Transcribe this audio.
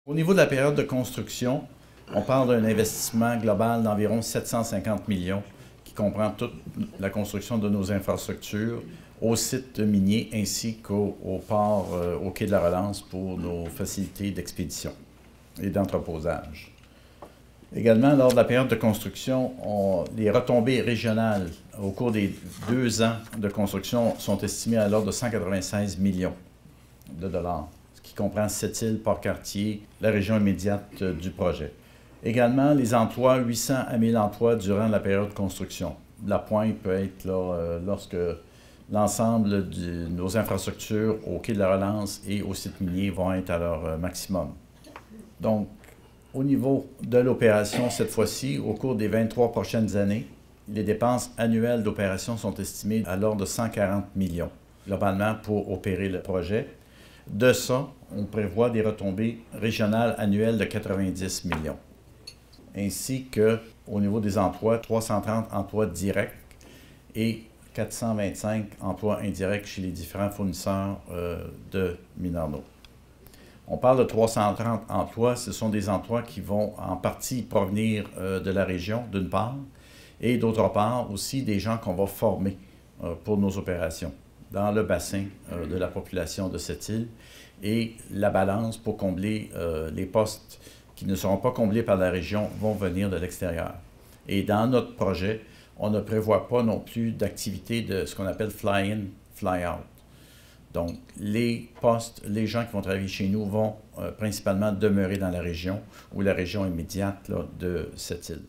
Au niveau de la période de construction, on parle d'un investissement global d'environ 750 millions qui comprend toute la construction de nos infrastructures au site minier ainsi qu'au port, au quai de la Relance pour nos facilités d'expédition et d'entreposage. Également, lors de la période de construction, les retombées régionales au cours des 2 ans de construction sont estimées à l'ordre de 196 millions de dollars, ce qui comprend Sept-Îles, Port-Cartier, la région immédiate du projet. Également, les emplois, 800 à 1000 emplois durant la période de construction. La pointe peut être là, lorsque l'ensemble de nos infrastructures au quai de la Relance et au site minier vont être à leur maximum. Donc, au niveau de l'opération, cette fois-ci, au cours des 23 prochaines années, les dépenses annuelles d'opération sont estimées à l'ordre de 140 millions, globalement, pour opérer le projet. De ça, on prévoit des retombées régionales annuelles de 90 millions, ainsi qu'au niveau des emplois, 330 emplois directs et 425 emplois indirects chez les différents fournisseurs de mineurs d'eau. On parle de 330 emplois, ce sont des emplois qui vont en partie provenir de la région, d'une part, et d'autre part aussi des gens qu'on va former pour nos opérations dans le bassin de la population de cette île et la balance pour combler les postes qui ne seront pas comblés par la région vont venir de l'extérieur. Et dans notre projet, on ne prévoit pas non plus d'activité de ce qu'on appelle fly-in, fly-out. Donc, les postes, les gens qui vont travailler chez nous vont principalement demeurer dans la région ou la région immédiate là, de cette île.